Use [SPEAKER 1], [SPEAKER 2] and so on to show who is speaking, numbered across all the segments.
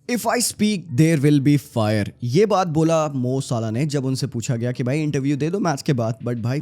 [SPEAKER 1] If I speak their will be fire, ये बात बोला मो साला ने जब उनसे पूछा गया कि भाई इंटरव्यू दे दो मैच के बाद। बट भाई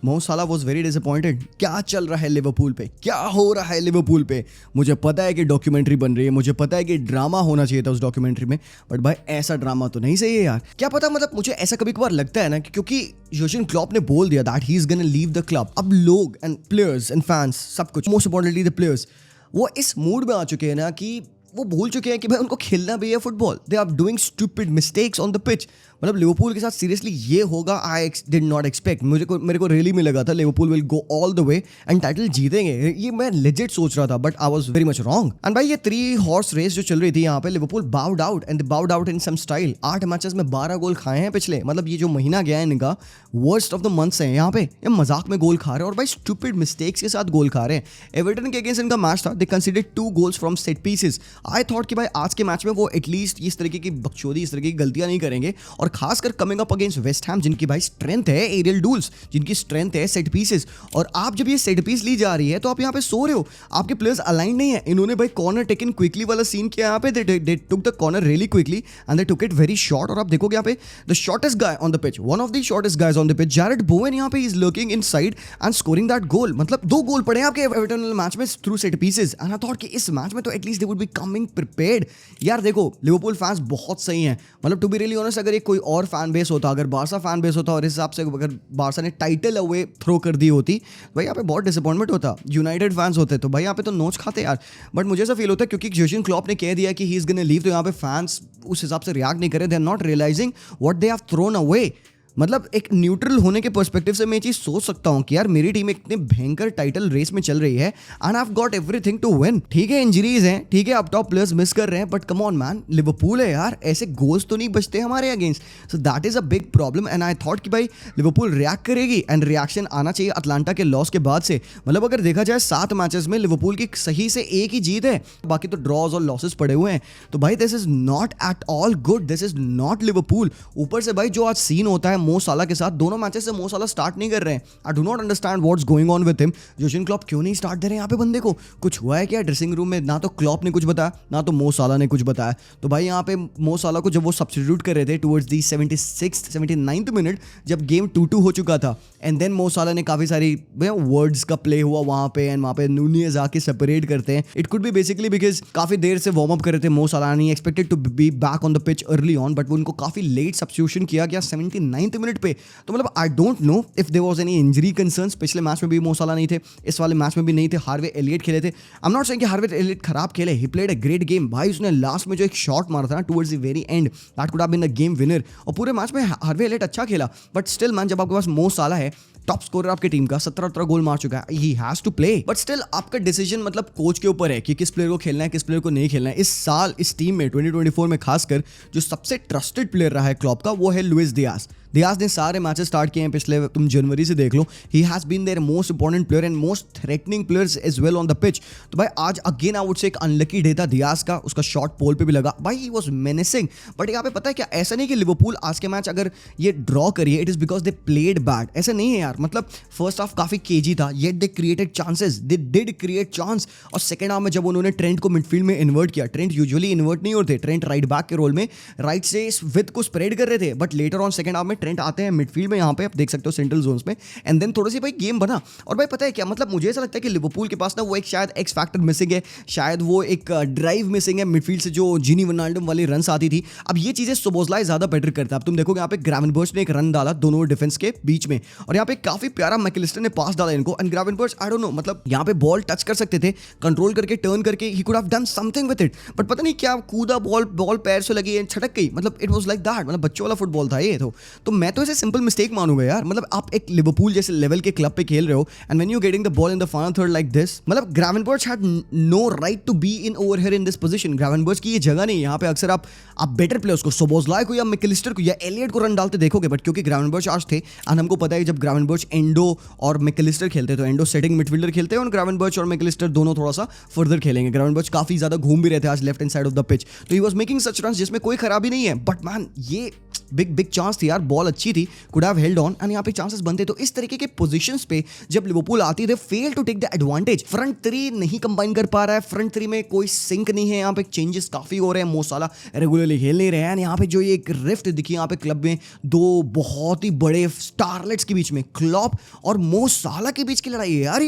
[SPEAKER 1] मो साला वॉज वेरी डिसअपॉइंटेड। क्या चल रहा है लिवरपूल पे, क्या हो रहा है लिवरपूल पे। मुझे पता है कि डॉक्यूमेंट्री बन रही है, मुझे पता है कि ड्रामा होना चाहिए था उस डॉक्यूमेंट्री में, बट भाई ऐसा ड्रामा तो नहीं सही है यार। क्या पता, मतलब मुझे ऐसा कभी कभार लगता है ना कि क्योंकि योर्गन क्लॉप ने बोल दिया that he is gonna leave the club, अब लोग एंड प्लेयर्स एंड फैंस सब कुछ, मोस्ट इंपॉर्टेंटली द प्लेयर्स, वो इस मूड में आ चुके हैं ना कि वो भूल चुके हैं कि भाई उनको खेलना भी है football. They are doing stupid mistakes on the pitch. मतलब लिवरपूल के साथ सीरियसली ये होगा, आई डिड नॉट एक्सपेक्ट। मेरे को रियली में लगा था Liverpool will go all the way and title जीतेंगे, ये मैं लेजिट सोच रहा था, but I was very much wrong. And भाई ये 3 हॉर्स रेस जो चल रही थी यहाँ पे, Liverpool bowed out and bowed out in some style. 8 matches में 12 गोल खाए हैं पिछले, मतलब ये जो महीना गया है इनका वर्स्ट ऑफ द मंथ्स है यहाँ पे। ये मजाक में गोल खा रहे हैं और भाई स्टूपिड मिस्टेक्स के साथ गोल खा रहे हैं। एवर्टन के अगेंस्ट इनका मैच था, they considered 2 goals from set pieces. I thought कि भाई आज के मैच में वो एटलीस्ट इस तरीके की बकचोदी, इस तरीके की गलतियां नहीं करेंगे, और खासकर coming up against West Ham जिनकी भाई स्ट्रेंथ है एरियल डूल्स, जिनकी स्ट्रेंथ है सेट पीसेस। और आप जब ये सेट पीस ली जा रही है तो आप यहाँ पे सो रहे हो, आपके प्लेयर्स अलाइन नहीं है। इन्होंने भाई कॉर्नर टेकन क्विकली वाला सीन किया यहाँ पे, they took the corner really quickly and they took it very short. और आप देखोगे यहाँ पे the shortest guy on the pitch, one of the shortest guys on the pitch, Jarrod Bowen यहाँ पे is lurking inside and scoring that goal. मतलब 2 goal पड़े आपके एवर्टन मैच में through set pieces, and I thought कि इस match में तो at least they would be coming prepared. यार देखो लिवरपूल फैंस बहुत सही हैं, मतलब टू बी रियली ऑनेस्ट, अगर एक कोई और फैन बेस होता, अगर बारसा फैन बेस होता और इस हिसाब से अगर बारसा ने टाइटल अवे थ्रो कर दी होती, भाई यहाँ पे बहुत डिसअपॉइंटमेंट होता। यूनाइटेड फैंस होते तो भाई यहाँ पे तो नोच खाते यार। बट मुझे ऐसा फील होता है क्योंकि योर्गन क्लॉप ने कह दिया कि ही इज गोना लीव, तो यहाँ पे फैंस उस हिसाब से रिएक्ट नहीं करे। They are not realising what they have thrown away. मतलब एक न्यूट्रल होने के पर्सपेक्टिव से मैं ये चीज़ सोच सकता हूँ कि यार मेरी टीम इतनी भयंकर टाइटल रेस में चल रही है and I have got everything to win. ठीक है इंजरीज हैं, ठीक है अब टॉप प्लेयर्स मिस कर रहे हैं, but come on man, Liverpool है यार, ऐसे गोल्स तो नहीं बचते हमारे against. So that is a big problem and I thought कि भाई लिवरपूल रिएक्ट करेगी एंड रिएक्शन आना चाहिए अटलांटा के लॉस के बाद से। मतलब अगर देखा जाए 7 मैचेस में लिवरपूल की सही से 1 ही जीत है, बाकी तो ड्रॉज और लॉसेस पड़े हुए हैं। तो भाई this is not at all good, this is not Liverpool. ऊपर से भाई जो आज सीन होता है मो साला के साथ, दोनों मैचेस से मो साला स्टार्ट नहीं कर रहे हैं। I do not understand what's going on with him. Jurgen Klopp क्यों नहीं स्टार्ट दे रहे हैं यहाँ पे बंदे को? कुछ हुआ है क्या ड्रेसिंग रूम में? ना तो क्लॉप ने कुछ बताया, ना तो मो साला ने कुछ बताया। तो भाई यहाँ पे मो साला को जब वो सब्स्टिट्यूट कर रहे थे टुवर्ड्स दी 79th मिनट, जब गेम 2-2 हो चुका था, एंड देन मो साला ने काफी सारी वर्ड्स का प्ले हुआ वहां पे, एंड वहां पे नूनियस आके सेपरेट करते हैं। It could be basically because काफी देर से वार्म अप कर रहे थे मो साला, नहीं expected to be back on the pitch early on, but उनको काफी लेट सब्स्टिट्यूशन किया गया 79th मिनट पे। तो मतलब I don't know if there was any injury concerns. पिछले मैच में भी मो साला नहीं थे, इस वाले मैच में भी नहीं थे। हार्वे एलियट खेले थे। आई एम नॉट सेइंग कि हार्वे एलियट खराब खेले, he played a great game. भाई उसने लास्ट में जो एक शॉट मारा था ना towards the very end, that could have been the game winner. और पूरे मैच में हार्वे एलियट अच्छा खेला, बट स्टिल मैन, जब आपके पास मो साला है, टॉप स्कोरर आपकी टीम का, 17 गोल मार चुका है, he has to play. But still आपका डिसीजन मतलब कोच के ऊपर है कि किस प्लेयर को खेलना है, किस प्लेयर को नहीं खेलना है। इस साल इस टीम में 2024 में खासकर जो सबसे ट्रस्टेड प्लेयर रहा है क्लॉप का, वो है लुइस डियाज। डियाज ने सारे मैचेस स्टार्ट किए हैं पिछले, तुम जनवरी से देख लो। He has been their most important player and most threatening players as well on the pitch. तो भाई आज अगेन आई वुड से एक अनलकी डे था डियाज का, उसका शॉट पोल पे भी लगा। भाई ही वाज मेनेसिंग। बट यहाँ पे पता है क्या, ऐसा नहीं कि लिवरपूल आज के मैच अगर ये ड्रॉ करिए it is because they played bad, ऐसा नहीं है यार। मतलब फर्स्ट हाफ काफी केजी था, yet they created chances, they did create chance. और सेकंड हाफ में जब उन्होंने ट्रेंट को मिडफील्ड में इन्वर्ट किया, ट्रेंट यूजुअली इन्वर्ट नहीं होते, ट्रेंट राइट बैक के रोल में राइट से विथ को स्प्रेड कर रहे थे, but later on second half में ट्रेंट आते हैं मिडफील्ड में, यहाँ पे आप देख सकते हो सेंट्रल जोन्स में, एंड देन थोड़ा सी भाई गेम बना। और भाई पता है क्या, मतलब मुझे ऐसा लगता है कि लिवरपूल के पास ना वो एक शायद एक्स फैक्टर मिसिंग है, शायद वो एक ड्राइव मिसिंग है मिडफील्ड से, जो जीनी वर्नाल्डम वाली रन्स आती थी। अब ये चीजें सोबोस्लाई ज्यादा बेटर करता है। अब तुम देखोगे यहाँ पे ग्रावेनबर्च ने एक रन डाला दोनों डिफेंस के बीच में, और यहाँ पे काफी प्यारा मैकलिस्टर ने पास डाला इनको, एंड ग्रावेनबर्च आई डोंट नो, मतलब यहाँ पे बॉल टच कर सकते थे, कंट्रोल करके टर्न करके ही could have done something with it, but पता नहीं क्या कूदा, बॉल पैर से लगी छटक गई। मतलब इट वाज लाइक दैट, मतलब बच्चों वाला फुटबॉल था ये। तो मैं तो इसे सिंपल मिस्टेक मानूंगा यार। मतलब आप एक लिवरपूल जैसे लेवल के क्लब पे खेल रहे हो, and when you getting the ball in the final third like this, मतलब Gravenberch had no right to be in over here in this position. Gravenberch की ये जगह नहीं है यहाँ पे। अक्सर आप बेटर प्लेयर्स को, सोबोस्लाई को या मैकलिस्टर को या एलियट को रन डालते देखोगे, बट क्योंकि ग्रावेनबर्च आज थे, एंड हमको पता है जब ग्रावेनबर्च एंडो और मैकलिस्टर खेलते तो एंडो सेटिंग मिडफील्डर खेलते हैं, और ग्रावेनबर्च और मैकलिस्टर दोनों थोड़ा सा फर्दर खेलेंगे। ग्रावेनबर्च काफी ज्यादा घूम भी रहते हैं आज left hand side of the pitch, तो he was making such runs जिसमें कोई खराबी नहीं है। बट मैन ये बिग बिग चांस थी यार, बॉल अच्छी थी, could have held on and यहाँ पे चांसेस बनते। तो इस तरीके के पोजीशंस पे जब लिवरपूल आती है fail to take the advantage. Front three नहीं कंबाइन कर पा रहा है, फ्रंट थ्री में कोई सिंक नहीं है, यहाँ पे चेंजेस काफी हो रहे हैं, मो साला रेगुलरली खेल नहीं रहे हैं। यहाँ पे जो ये एक रिफ्ट दिखी यहाँ पे क्लब में दो बहुत ही बड़े स्टारलेट्स के बीच में, क्लॉप और मो साला के बीच की लड़ाई है यार,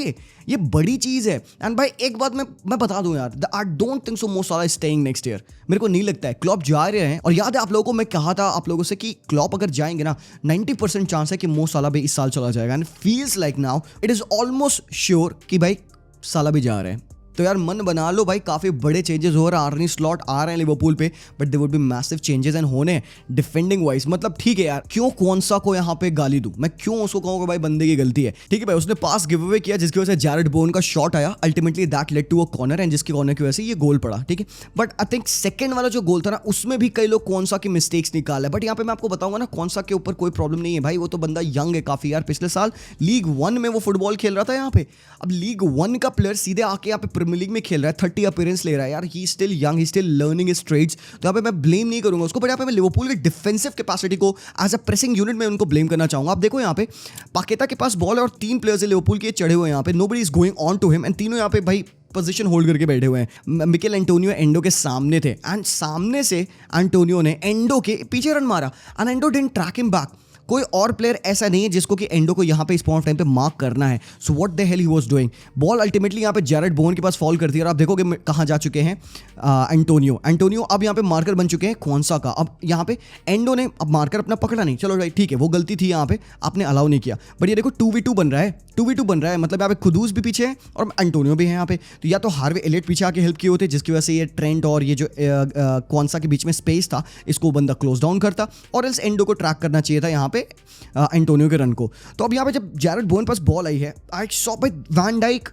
[SPEAKER 1] ये बड़ी चीज है। एंड भाई एक बात मैं बता दूं यार, आई डोंट थिंक सो मो साला इज स्टेइंग नेक्स्ट ईयर। मेरे को नहीं लगता है, क्लॉप जा रहे हैं। और याद है आप लोगों को मैं कहा था आप लोगों से कि क्लॉप अगर जाएंगे ना 90% चांस है कि मो साला भी इस साल चला जाएगा। And feels like now it is almost sure कि भाई साला भी जा रहे हैं। तो यार मन बना लो भाई, काफी बड़े चेंजेस हो रहे हैं, आर्नी स्लॉट आ रहे हैं लिवरपूल पे, but they would be massive changes and होने डिफेंडिंग वाइज। मतलब ठीक है यार, क्यों कौनसा को यहाँ पे गाली दूं मैं, क्यों उसको कहूंगा भाई बंदे की गलती है। ठीक है भाई, उसने पास गिव अवे किया जिसकी वजह से जैरेड बोन का शॉट आया, ultimately that led to a corner and जिसकी कॉर्नर की वजह से ये गोल पड़ा। ठीक है, बट आई थिंक सेकंड वाला जो गोल था ना उसमें भी कई लोग कौनसा की मिस्टेक्स निकाला है, बट यहाँ पे मैं आपको बताऊंगा ना कौनसा के ऊपर कोई प्रॉब्लम नहीं है भाई, वो तो बंदा यंग है काफी यार, पिछले साल लीग 1 में वो फुटबॉल खेल रहा था यहाँ पे। अब लीग 1 का प्लेयर सीधे आके यहाँ पे प्रीमियर लीग में खेल रहा है, 30 अपीयरेंस ले रहा है यार, he still young, he still learning his trades. तो यहाँ पे मैं ब्लेम नहीं करूंगा उसको, बट यहाँ पे मैं लिवरपूल के डिफेंसिव कैपेसिटी को एज अ प्रेसिंग यूनिट में उनको ब्लेम करना चाहूंगा। आप देखो यहाँ पे पाकेता के पास बॉल है और 3 प्लेयर्स है लिवरपूल के चढ़े हुए यहाँ पे, nobody is going on to him and तीनों यहाँ पे भाई पोजीशन होल्ड करके बैठे हुए हैं। मिकेल एंटोनियो एंडो के सामने थे एंड सामने से एंटोनियो ने एंडो के पीछे रन मारा and endo didn't track him back. कोई और प्लेयर ऐसा नहीं है जिसको कि एंडो को यहाँ पे इस पॉइंट टाइम पे मार्क करना है। So what the hell he was doing. Ball ultimately यहाँ पे जैरेड बोन के पास फॉल करती है और आप देखोगे कहाँ जा चुके हैं एंटोनियो अब यहाँ पे मार्कर बन चुके हैं कौनसा का। अब यहाँ पे एंडो ने अब मार्कर अपना पकड़ा नहीं, चलो भाई ठीक है वो गलती थी यहाँ पे, आपने अलाउ नहीं किया, बट ये देखो 2v2 बन रहा है, 2v2 बन रहा है, मतलब यहाँ पे खुदूस भी पीछे है और एंटोनियो भी है यहाँ पे। तो या तो हार्वे एलियट पीछे आके हेल्प किए होते जिसकी वजह से ये ट्रेंट और ये जो कौनसा के बीच में स्पेस था इसको बंदा क्लोज डाउन करता, और एल्स एंडो को ट्रैक करना चाहिए था यहाँ पे एंटोनियो के रन को। तो अब यहाँ पे जब जैरेड बोन पास बॉल आई है, I saw by Van Dijk,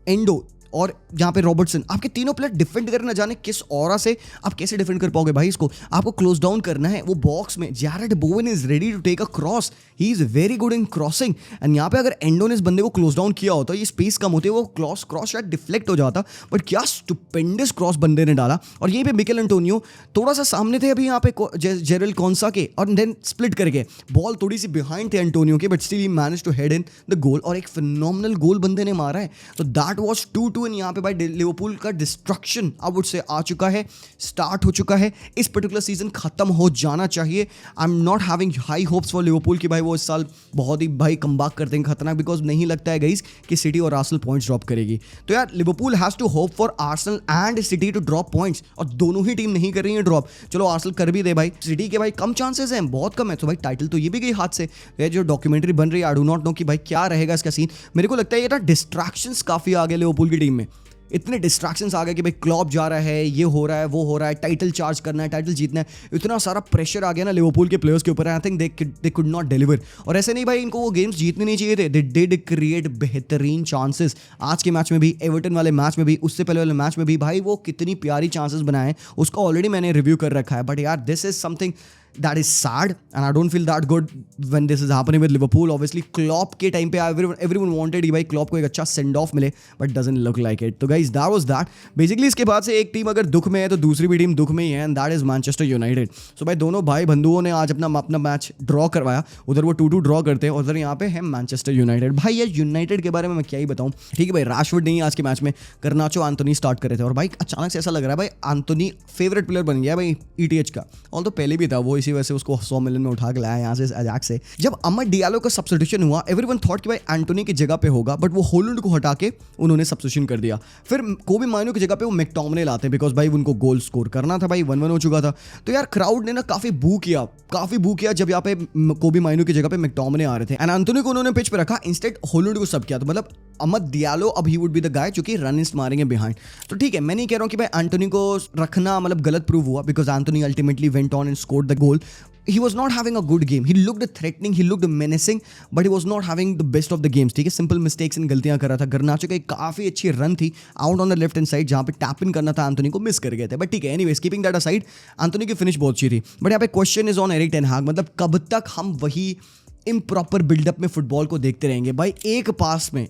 [SPEAKER 1] Endo और यहाँ पे रॉबर्टसन, आपके तीनों प्लेयर डिफेंड करना जाने किस ऑरा से, आप कैसे डिफेंड कर पाओगे भाई इसको। आपको क्लोज डाउन करना है वो बॉक्स में। Jarrod Bowen is ready to take a cross, he is very good in crossing and यहाँ पे अगर एंडो ने इस बंदे को क्लोज डाउन किया होता, ये स्पेस कम होती है, वो क्रॉस शायद डिफ्लेक्ट हो जाता, बट क्या स्टुपेंडस क्रॉस बंदे ने डाला। और ये पे मिकेल एंटोनियो थोड़ा सा सामने थे अभी यहाँ पे जेरल कॉन्सा के, और देन स्प्लिट करके बॉल थोड़ी सी बिहाइंड थे एंटोनियो के, but still he manage to head in the goal और एक फिनोमिनल गोल बंदे ने मारा है। तो दैट वाज 2-2 एंड यहाँ पे भाई लिवरपूल का डिस्ट्रक्शन अब से आ चुका है, स्टार्ट हो चुका है। इस पर्टिकुलर सीजन खत्म हो जाना चाहिए। I am not having high hopes for Liverpool कि भाई वो इस साल बहुत ही भाई कमबैक कर देंगे खतरनाक, बिकॉज नहीं लगता है गाइस कि सिटी और आर्सेनल पॉइंट्स ड्रॉप करेगी। तो यार Liverpool has to hope for Arsenal and City to drop points, और दोनों ही टीम नहीं कर रही है ड्रॉप। चलो आर्सेनल कर भी दे भाई, सिटी के भाई कम चांसेस हैं, बहुत कम है, तो भाई टाइटल तो ये भी गई हाथ से। ये जो डॉक्यूमेंट्री बन रही है आई डू नॉट नो कि भाई क्या रहेगा इसका सीन। मेरे को लगता है ये ना डिस्ट्रैक्शंस काफी आ गए लिवरपूल की टीम में, इतने डिस्ट्रैक्शंस आ गए कि भाई क्लॉप जा रहा है, ये हो रहा है, वो हो रहा है, टाइटल चार्ज करना है, टाइटल जीतना है, इतना सारा प्रेशर आ गया ना लिवरपूल के प्लेयर्स के ऊपर। I think they could not deliver. और ऐसे नहीं भाई इनको वो गेम्स जीतने नहीं चाहिए थे, दे डिड क्रिएट बेहतरीन चांसेस। आज के मैच में भी, एवर्टन वाले मैच में भी, उससे पहले वाले मैच में भी भाई वो कितनी प्यारी चांसेस बनाए, उसका ऑलरेडी मैंने रिव्यू कर रखा है। बट यार this is something that is sad and I don't feel that good when this is happening with Liverpool. Obviously Klopp के टाइम पे everyone wanted कि भाई Klopp को एक अच्छा send off मिले, but doesn't look like it. तो guys that was that. Basically इसके बाद से एक टीम अगर दुख में है तो दूसरी भी टीम दुख में ही है, and that is Manchester United. So भाई दोनों भाई बंधुओं ने आज अपना मैच ड्रॉ करवाया, उधर वो 2-2 ड्रॉ करते हैं, उधर यहाँ पे है मैनचेस्टर यूनाइटेड। भाई यार यूनाइटेड के बारे में मैं क्या ही बताऊँ। ठीक है भाई, राशफोर्ड नहीं आज के मैच में, गर्नाचो एंथोनी स्टार्ट करे थे, और भाई अचानक से ऐसा लग रहा है भाई एंथोनी फेवरेट प्लेयर बन गया भाई ETH का, और तो पहले भी था वो, इसी वजह से उसको 100 मिलियन में उठा के लाया यहाँ से अजैक्स से। जब अमर डियालो का सब्स्टिट्यूशन हुआ, एवरीवन थॉट कि भाई एंटोनी की जगह पे होगा, बट वो होलैंड को हटा के उन्होंने सब्स्टिट्यूशन कर दिया। फिर कोबी माइनो की जगह पे वो मैकटोमिने लाते, बिकॉज भाई उनको गोल स्कोर करना था, भाई 1-1 हो चुका था। तो यार क्राउड ने ना काफी बू किया जब यहाँ पे कोबी माइनो की जगह पे मैकटोमिने आ रहे थे, एंड एंटोनी को उन्होंने पिच पे रखा, इंस्टेड होलैंड को सब किया। तो मतलब अमर डियालो अब he would be the guy जो कि रन मारेंगे बिहाइंड। तो ठीक है, मैं नहीं कह रहा हूँ कि भाई एंटोनी को रखना मतलब गलत प्रूव हुआ, because Antonio ultimately went on and scored the goal. He was not having a good game. He looked threatening, he looked menacing, but he was not having the best of the games. ठीक है, simple mistakes in गलतियां कर रहा था। गर्नाचो का एक काफी अच्छी रन थी out on the left hand side, जहां पे टैप इन करना था एंथोनी को, मिस कर गए थे। बट ठीक है, anyways keeping that aside, Anthony की फिनिश बहुत अच्छी थी। बट यहाँ पे question is on Erik ten हाग, मतलब कब तक हम वही इम्प्रॉपर बिल्डअप में फुटबॉल को देखते रहेंगे भाई। एक पास में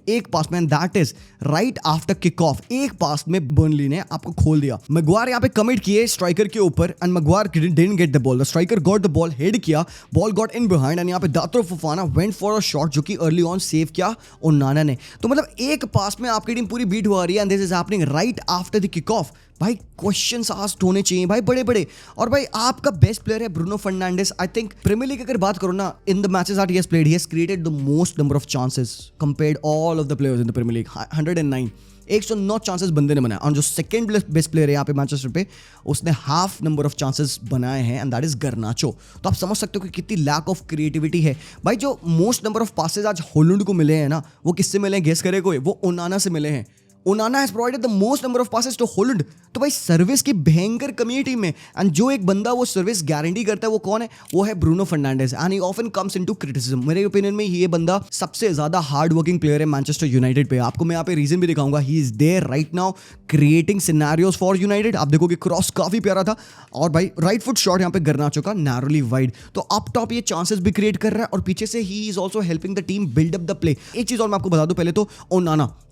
[SPEAKER 1] and that is right after kick off, एक पास में बर्नली ने आपको खोल दिया। मैगवायर यहाँ पे कमिट किए स्ट्राइकर के ऊपर and Maguire didn't get the ball, the striker got the ball, head किया, ball got in behind and यहाँ पे दात्रो फफाना वेंट फॉर अ शॉट जो कि अर्ली ऑन सेव किया ओनाना ने। तो मतलब एक पास में आपकी टीम पूरी बीट हुआ रही है and this is happening right after the kick off. भाई क्वेश्चंस आस्क्ड होने चाहिए भाई बड़े बड़े। और भाई आपका बेस्ट प्लेयर है Bruno Fernandes. I think Premier League अगर बात करो ना, in the matches that he has played he has created the most number of chances compared all of the players in the Premier League. 109 109 chances बंदे ने बनाए और जो second best player है यहाँ पे मैनचेस्टर पे, उसने हाफ नंबर ऑफ चांसेस बनाए हैं एंड दैट इज गर्नाचो। तो आप समझ सकते हो कि कितनी लैक ऑफ क्रिएटिविटी है भाई। जो मोस्ट नंबर ऑफ पासेस आज हॉलैंड को मिले हैं ना, वो किससे मिले हैं गेस करे कोई? वो ओनाना से मिले हैं। Onana has provided the most number of passes to Haaland. तो भाई सर्विस की भयंकर कमी है टीम में एंड जो एक बंदा वो सर्विस गारंटी करता है वो कौन है? वो है Bruno Fernandes and he often comes into criticism. मेरे ओपिनियन में ये बंदा सबसे ज्यादा हार्ड वर्किंग प्लेयर है मैनचेस्टर यूनाइटेड पे। आपको मैं यहाँ पे रीजन भी दिखाऊंगा। He is there right now creating scenarios for United. आप देखोगे क्रॉस काफी प्यारा था और भाई राइट फुट शॉट यहाँ पे गर्नाचो का नैरोली वाइड। तो अप टॉप ये चांसेस भी क्रिएट कर रहा है और पीछे से he is also helping the team build up the play. एक चीज और मैं आपको बता दूं, पहले तो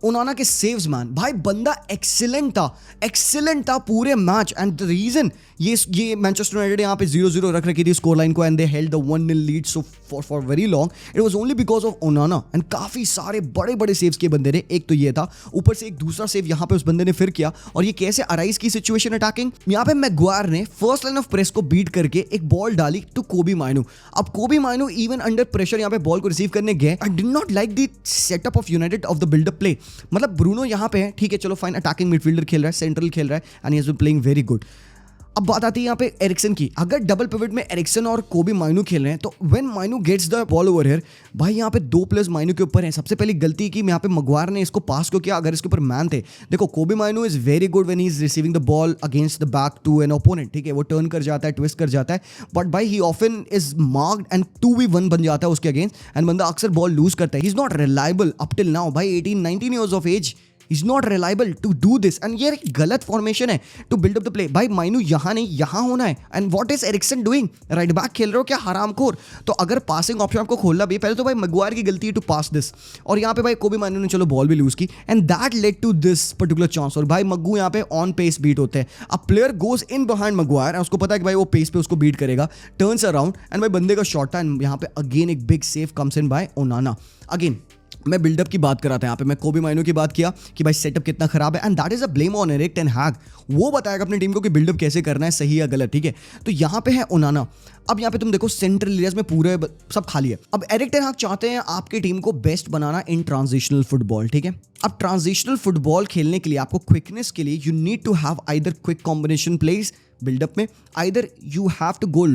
[SPEAKER 1] ओनाना के सेव्स मैन, भाई बंदा एक्सीलेंट था पूरे मैच एंड द रीजन ये मैनचेस्टर यूनाइटेड यहाँ पे 0-0 रख रखी थी स्कोर लाइन को and they held the 1-0 lead so for very long. It was only because of ओनाना and काफी सारे बड़े बड़े सेव्स किए बंदे ने। एक तो ये था, ऊपर से एक दूसरा सेव यहाँ पे उस बंदे ने फिर किया। और ये कैसे अराइज की सिचुएशन अटैकिंग, यहाँ पे मैगवायर ने फर्स्ट लाइन ऑफ प्रेस को बीट करके एक बॉल डाली टू कोबी माइनू। अब कोबी माइनू इवन अंडर प्रेशर यहाँ पे बॉल को रिसीव करने गए। I did not like the setup of United of the buildup play. मतलब ब्रूनो यहाँ पे है, ठीक है चलो फाइन, अटैकिंग मिडफील्डर खेल रहा है, सेंट्रल खेल रहा है and he has been playing very good. अब बात आती है यहाँ पे एरिक्सन की। अगर डबल पिवट में एरिक्सन और कोबी माइनू खेल रहे हैं तो when Mainoo gets the ball over here, भाई यहाँ पे 2 प्लेयर्स माइनू के ऊपर हैं। सबसे पहली गलती की यहाँ पे मैगवायर ने इसको पास क्यों किया अगर इसके ऊपर मैन थे? देखो Kobbie Mainoo is very good when he is receiving the ball against the back to an opponent, ठीक है, वो टर्न कर जाता है, ट्विस्ट कर जाता है, बट भाई ही often is marked and 2v1 बन जाता है उसके अगेंस्ट एंड बंदा अक्सर बॉल लूज करता है। He is not reliable up till now भाई, 18-19 years of age, He's not reliable to do this and ये गलत फॉर्मेशन है to build up the play। भाई माइनू यहाँ नहीं यहाँ होना है and what is Eriksen doing? Right back खेल रहे हो क्या हरामखोर? तो अगर पासिंग ऑप्शन आपको खोलना भी है, पहले तो भाई मैगवायर की गलती है टू पास दिस और यहाँ पे भाई कोबी माइनू ने चलो बॉल भी लूज की and that led to this particular chance. और भाई मग्गू यहाँ पे ऑन पेस बीट होते हैं। अब player goes in behind Maguire, उसको पता है कि भाई वो पेस पे उसको बीट करेगा, टर्न्स अराउंड एंड भाई बंदे का शॉट था एंड यहाँ पे अगेन एक big save comes in by ओनाना। Again मैं बिल्डअप की बात कर रहा था, यहाँ पे मैं कोबी माइनू की बात किया कि भाई सेटअप कितना खराब है and that is a blame on Erik ten Hag. वो बताएगा अपनी टीम को कि बिल्डअप कैसे करना है, सही या गलत, ठीक है। तो यहाँ पे है ओनाना। अब यहाँ पे तुम देखो सेंट्रल एरियाज में पूरे सब खाली है। अब एरिक टेन हैग चाहते हैं आपकी टीम को बेस्ट बनाना इन ट्रांजिशनल फुटबॉल, ठीक है। अब ट्रांजिशनल फुटबॉल खेलने के लिए आपको क्विकनेस के लिए you need to have either quick combination plays buildup में, either you have to go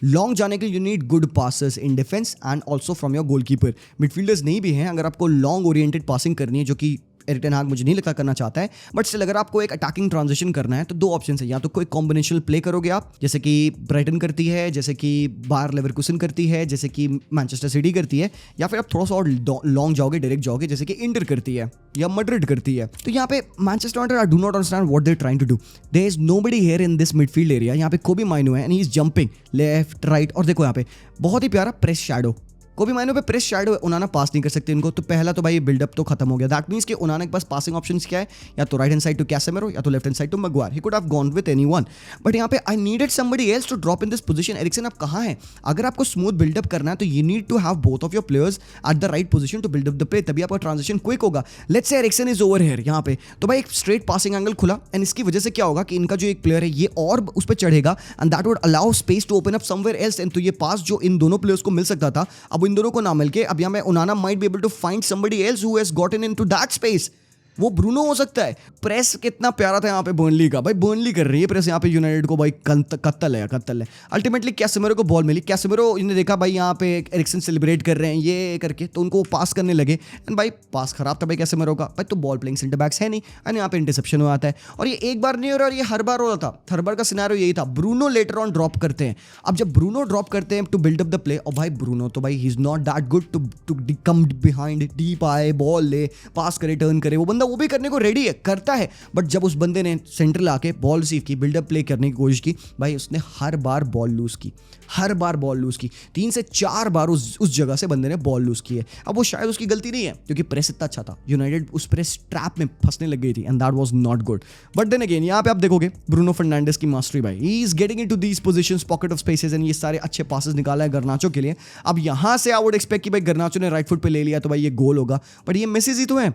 [SPEAKER 1] long जाने के लिए you need good passes in defence and also from your goalkeeper. Midfielders नहीं भी हैं, अगर आपको लॉन्ग ओरिएंटेड पासिंग करनी है जो कि एरिक टेन हैग मुझे नहीं लगता करना चाहता है, बट स्टिल अगर आपको एक अटैकिंग ट्रांजिशन करना है तो 2 ऑप्शन है, या तो कोई कॉम्बिनेशनल प्ले करोगे आप जैसे कि ब्राइटन करती है, जैसे कि बायर लेवरकुसन करती है, जैसे कि मैनचेस्टर सिटी करती है, या फिर आप थोड़ा सा और लॉन्ग जाओगे, डायरेक्ट जाओगे जैसे कि इंटर करती है या मैड्रिड करती है। तो यहाँ पे Manchester United I do not understand what they are trying to do. There is nobody here in this midfield area. यहाँ पे कोबी माइनू है and he is jumping left right और देखो यहाँ पे बहुत ही प्यारा प्रेस शैडो। कोबी माइनू पे प्रेस शैडो है, ओनाना पास नहीं कर सकते इनको। तो पहला तो भाई बिल्डअप तो खत्म हो गया। दैट मींस कि ओनाना के पास पासिंग ऑप्शंस क्या है, या तो right hand side to Casemiro या तो left hand side to Maguire. He could have gone with anyone, but यहाँ पे I needed somebody else to drop in this position. Eriksen आप कहाँ हैं? अगर आपको स्मूथ बिल्डअप करना है तो you need to have both of your players at the right position to build up the play, तभी आपका ट्रांजिशन क्विक होगा। Let's say Eriksen is over here यहाँ पे, तो भाई एक स्ट्रेट पासिंग एंगल खुला एंड इसकी वजह से क्या होगा कि इनका जो एक प्लेयर है ये और उस पर चढ़ेगा and that would allow space to open up somewhere else. And तो ये पास जो इन दोनों प्लेयर्स को मिल सकता था, अब इन दोनों को ना मिल के अब यहाँ में Onana might be able to find somebody else who has gotten into that space. वो ब्रूनो हो सकता है। प्रेस कितना प्यारा था यहाँ पे बर्नली का, भाई बर्नली कर रही है प्रेस यहाँ पे यूनाइटेड को, भाई कत्तल है। अल्टीमेटली कैसेमेरो को बॉल मिली, कैसेमेरो ने देखा भाई यहाँ पे एरिक्सन सेलिब्रेट कर रहे हैं ये करके, तो उनको पास करने लगे एंड भाई पास खराब था भाई कैसेमेरो का। भाई तो बॉल प्लेइंग सेंटर बैक्स है नहीं एंड यहाँ पे इंटरसेप्शन हो आता है। और ये एक बार नहीं हो रहा, और ये हर बार हो रहा था। हर बार का सिनेरियो यही था। ब्रूनो लेटर ऑन ड्रॉप करते हैं। अब जब ब्रूनो ड्रॉप करते हैं to build up the play, और भाई ब्रूनो तो भाई he is not that good to come behind, deep आए, बॉल ले, पास करे, टर्न करे, वो बंदा बंदा वो भी करने को रेडी है, करता है, बट जब उस बंदे ने सेंटर लाके बॉल रिसीव की, बिल्डअप प्ले करने की कोशिश की, भाई उसने हर बार बॉल लूज की, हर बार बॉल लूज की, 3 से 4 बार उस जगह से बंदे ने बॉल लूज की है। अब वो शायद उसकी गलती नहीं है क्योंकि प्रेस इतना अच्छा था, यूनाइटेड उस प्रेस ट्रैप में फंसने लग गई थी and that was not good. But then again यहाँ पे आप देखोगे ब्रूनो फर्नांडिस की मास्टरी भाई, he is getting into these positions, pocket of spaces and ये सारे अच्छे पासेस निकाला है गर्नाचो के लिए। अब यहाँ से आई वुड एक्सपेक्ट कि भाई गर्नाचो ने राइट फुट पे ले लिया तो भाई ये गोल होगा, बट ये मिसेज ही तो है।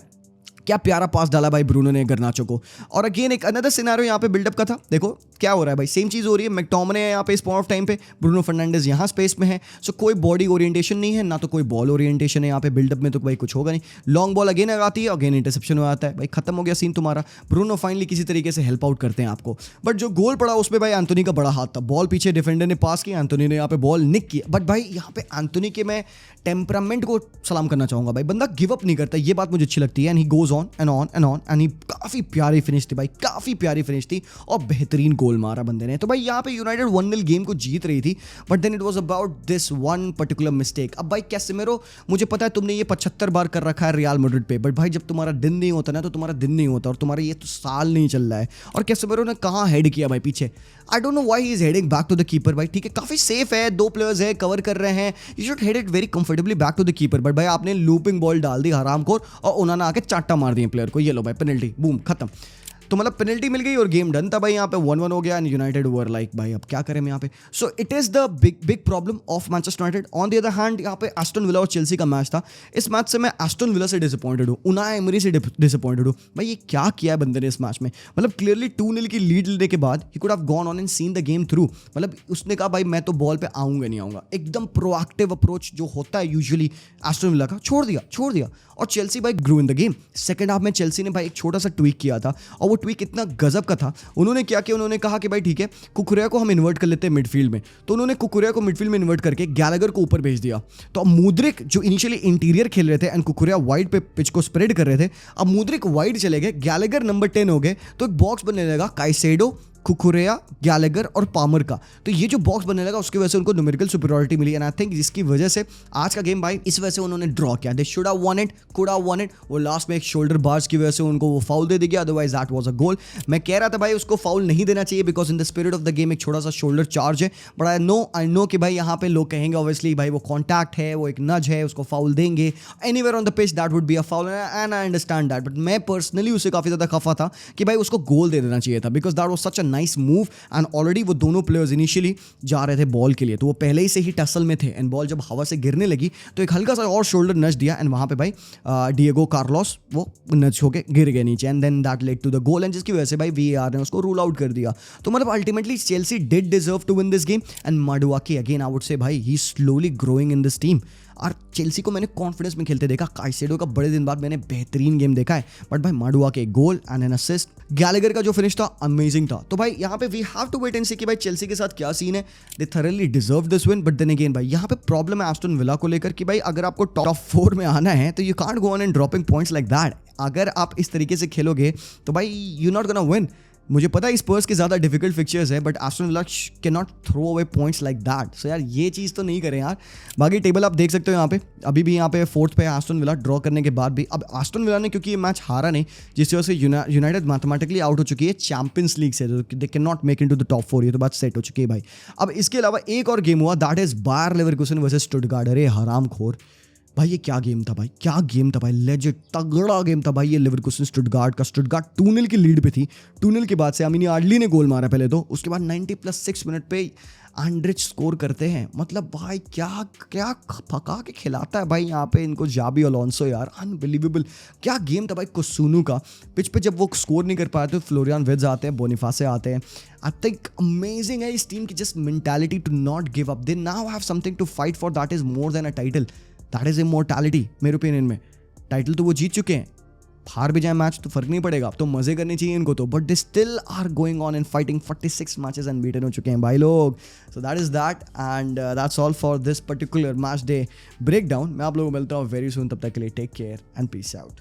[SPEAKER 1] क्या प्यारा पास डाला भाई ब्रूनो ने गर्नाचो को। और अगेन एक अनदर सिनेरियो यहाँ पे बिल्डअप का था, देखो क्या हो रहा है भाई, सेम चीज़ हो रही है। मैकटोमिने है यहाँ पे इस पॉइंट ऑफ टाइम पे, ब्रूनो फर्नांडिस यहाँ स्पेस में है, सो कोई बॉडी ओरिएंटेशन नहीं है, ना तो कोई बॉल ओरिएंटेशन है यहाँ पे बिल्डअप में, तो भाई कुछ होगा नहीं। लॉन्ग बॉल अगेन आती है, अगेन इंटरसेप्शन हो आता है, भाई खत्म हो गया सीन तुम्हारा। ब्रूनो फाइनली किसी तरीके से हेल्प आउट करते हैं आपको, बट जो गोल पड़ा उसमें भाई एंथोनी का बड़ा हाथ था। बॉल पीछे डिफेंडर ने पास किया, एंथोनी ने यहाँ पे बॉल निक किया, बट भाई यहाँ पे एंथोनी के मैं टेम्परामेंट को सलाम करना चाहूंगा भाई, बंदा गिव अप नहीं करता, ये बात मुझे अच्छी लगती है। And he goes on and on and on and he काफी प्यारी फिनिश थी भाई, काफी प्यारी फिनिश थी और बेहतरीन गोल मारा बंदे ने। तो भाई यहाँ पे यूनाइटेड 1-0 गेम को जीत रही थी, but then it was about this one particular mistake. अब भाई कैसेमिरो, मुझे पता है तुमने ये 75 बार कर रखा है रियल मैड्रिड पे, बट भाई जब तुम्हारा दिन नहीं होता ना तो तुम्हारा दिन नहीं होता, और तुम्हारा ये तो साल नहीं चल रहा है। और कैसेमिरो ने कहाँ हेड किया भाई पीछे, I don't know why he is heading back to the keeper. भाई ठीक है काफी सेफ है, 2 प्लेयर्स है, कवर कर रहे हैं, you should head it very comfortably back to the keeper, but भाई आपने लूपिंग बॉल डाल दी हरामखोर, और उन्होंने आके चाटा मार दिए प्लेयर को। ये लो भाई पेनल्टी, बूम खत्म। तो मतलब पेनल्टी मिल गई और गेम डन था भाई, यहाँ पे 1-1 हो गया एंड यूनाइटेड वर लाइक भाई अब क्या करें हम यहाँ पे। So it is the big problem of Manchester United. On the other hand यहाँ पे एस्टन विला और चेल्सी का मैच था, इस मैच से मैं एस्टन विला से डिसअपॉइंटेड हूँ, उनाई एमरी से डिसअपॉइंटेड हूँ भाई। ये क्या किया है बंदे ने इस मैच में, मतलब क्लियरली 2-0 की लीड लेने के बाद ही could have gone on and seen the game through. मतलब उसने कहा भाई मैं तो बॉल पे आऊंगा नहीं आऊंगा, एकदम प्रोएक्टिव अप्रोच जो होता है यूजुअली एस्टन विला का, छोड़ दिया। और चेल्सी भाई grew in the game. Second half में चेल्सी ने भाई एक छोटा सा ट्वीक किया था, और वो ट्वीक इतना गजब का था। उन्होंने क्या किया, उन्होंने कहा कि भाई ठीक है कुकुरेया को हम इन्वर्ट कर लेते हैं मिडफील्ड में, तो उन्होंने कुकुरेया को मिडफील्ड में इन्वर्ट करके गैलेगर को ऊपर भेज दिया। तो अब मुद्रिक जो इनिशियली इंटीरियर खेल रहे थे एंड कुकुरेया वाइड पे पिच को स्प्रेड कर रहे थे, अब मुद्रिक वाइड चले गए, गैलेगर नंबर 10 हो गए, तो एक बॉक्स बनने लगा काइसेडो, कुकुरेया, गैलेगर और पामर का। तो ये जो बॉक्स बनने लगा उसकी वजह से उनको न्यूमेरिकल सुपीरियरिटी मिली, एंड आई थिंक जिसकी वजह से आज का गेम भाई इस वजह से उन्होंने ड्रॉ किया। They should have one it, could have one it. वो लास्ट में एक शोल्डर बार्स की वजह से उनको वो फाउल दे दिया, अदरवाइज दैट वाज अ गोल। मैं कह रहा था भाई उसको फाउल नहीं देना चाहिए because in the spirit of the game एक छोटा सा शोल्डर चार्ज है, बट आई नो कि भाई यहाँ पे लोग कहेंगे ऑब्वियसली भाई वो कॉन्टैक्ट है, वो एक नज है, उसको फाउल देंगे anywhere on the pitch, that would be a foul and I understand that. But मैं पर्सनली उसे काफी ज्यादा खफा था कि भाई उसको गोल दे देना चाहिए था, because that was such a nice move and already वो दोनों प्लेयर्स इनिशियली जा रहे थे बॉल के लिए, तो वो पहले ही से ही टसल में थे एंड बॉल जब हवा से गिरने लगी तो एक हल्का सा और शोल्डर नच दिया एंड वहाँ पे भाई डिएगो कार्लोस वो नच होके गिर गए नीचे and then that led to the goal, and जिसकी वजह से भाई VAR ने उसको रूल आउट कर दिया। तो मतलब ultimately Chelsea did deserve to win this game and Madueke again I would say भाई he slowly growing in this team. और चेल्सी को मैंने कॉन्फिडेंस में खेलते देखा, काइसेडो का बड़े दिन बाद मैंने बेहतरीन गेम देखा है, बट भाई माडुआ के goal and N assist, Gallagher का जो फिनिश था अमेजिंग था। तो भाई यहाँ पे we have to wait and see कि भाई चेल्सी के साथ क्या सीन है। They thoroughly deserve this win, but then again भाई यहाँ पे प्रॉब्लम है एस्टन विला को लेकर कि भाई अगर आपको टॉप 4 में आना है तो you can't go on and dropping points like that. अगर आप इस तरीके से खेलोगे तो भाई यू नॉट गोना विन। मुझे पता है स्पर्स के ज़्यादा डिफिकल्ट फिक्चर्स है, but Aston Villa can not throw away points like that. So यार ये चीज़ तो नहीं करें यार। बाकी टेबल आप देख सकते हो यहाँ पे अभी भी यहाँ पे 4th पे है एस्टन विला ड्रॉ करने के बाद भी। अब एस्टन विला ने क्योंकि ये मैच हारा नहीं, जिस वजह से यूनाइटेड मैथमेटिकली आउट हो चुकी है चैंपियंस लीग से, they can not make into the top 4, ये तो बात सेट हो चुकी है भाई। अब इसके अलावा एक और गेम हुआ, that is Bayer Leverkusen versus Stuttgart. अरे हरामखोर भाई ये क्या गेम था भाई, क्या गेम था भाई, लेजेंड तगड़ा गेम था भाई ये लिवरकुसन स्टुटगार्ट का। स्टुटगार्ट 2-0 की लीड पे थी, 2-0 के बाद से अमीनी आडली ने गोल मारा पहले तो, उसके बाद 90+6 मिनट पे एंड्रिच स्कोर करते हैं। मतलब भाई क्या क्या फका के खिलाता है भाई यहाँ पे इनको जाबी अलोंसो यार, अनबिलीवेबल क्या गेम था भाई। कुसुनू का पिच पे जब वो स्कोर नहीं कर पाए तो फ्लोरियन विर्ट्ज आते हैं, बोनीफासे आते हैं। आई थिंक अमेजिंग है इस टीम की just mentality to not give up. They now have something to fight for, that is more than a title, that is immortality मेरे ओपिनियन में। टाइटल तो वो जीत चुके हैं, हार भी जाए मैच तो फर्क नहीं पड़ेगा, तो मजे करने चाहिए इनको तो, but they still are going on and fighting. 46 matches unbeaten हो चुके हैं भाई लोग। So that is that and that's all for this particular match day break down. मैं आप लोगों को मिलता हूँ वेरी सून, तब तक के लिए take care and peace out.